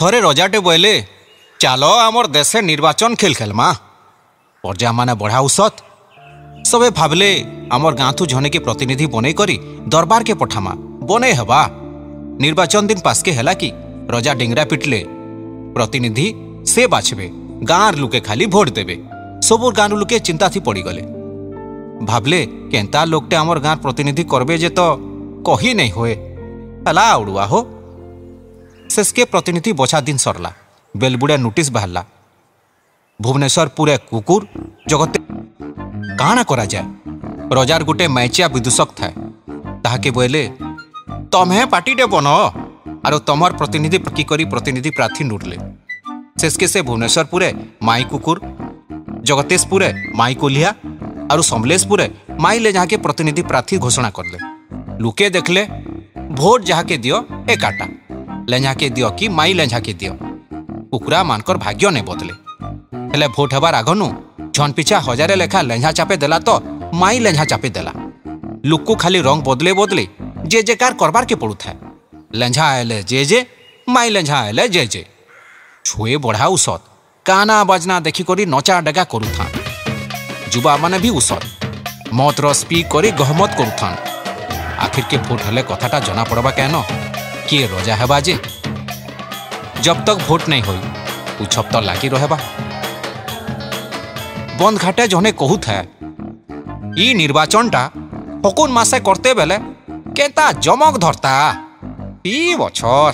थरे रजाटे बोले चलो आमर देशे निर्वाचन खेल खेलमा प्रजा माने बढ़ा उसत सबे भावले आमर गाँ थू जने के प्रतिनिधि बनै करी दरबार के पठामा बनै हवा। निर्वाचन दिन पासके हैला कि रजा डिंगरा पिटले प्रतिनिधि से बाछबे गाँर लुके खाली भोट देबे। सबुर गाँर लुके चिंता थी पड़ी गले भावले केंता लोकटे आमर गाँर प्रतिनिधि करबे जे तो कही नहीं होए हला उड़ुआ हो। शेषके प्रतिनिधि बछा दिन सरला बेलबुड़े नोटिस बाहरला भुवनेश्वर पूरे कुकुर जगते काना करा जाए। रजार गुटे मैचिया विदूषक थाए ताहाके बोले तमें पार्टीटे बन आरो तमर प्रतिनिधि की करी प्रतिनिधि प्रार्थी नुड़ले। शेषके से भुवनेश्वरपुरे माई कुकुर जगतेशपुरे माई कोलिया और समलेशपुरे माई ले जहाँ के प्रतिनिधि प्रार्थी घोषणा करले। लुके देखले भोट जहाँ के दियो एकाटा लेंझा के दियो कि माई लेंझा के दियो कुकुरा मानकर भाग्य नहीं बदले। हेले भोट हबार आगनु झन पिछा 1000 लेखा लेंझा चापे देला तो माई लेंझा चापे देला। लुक्कू खाली रंग बदले बदले जे जेकार करबार के पड़ू था। लेंझा आएले जे माई लेंझा आएले जे छुए बढ़ा उसत काना बाजना देखी करी नचा डगा करू था। जुबा माने भी उसत मत रस पी करी गहमत करू था। आखिर के भोट हेले कथाटा जना पड़बा केन किए रजा हेबा जे जब तक भोट नहीं होई उछप तो लागी रहेबा। बंद घाटे जने कहू था ई निर्वाचनटा हकुन मासे करते बेले केता जमक धरता 2 बछर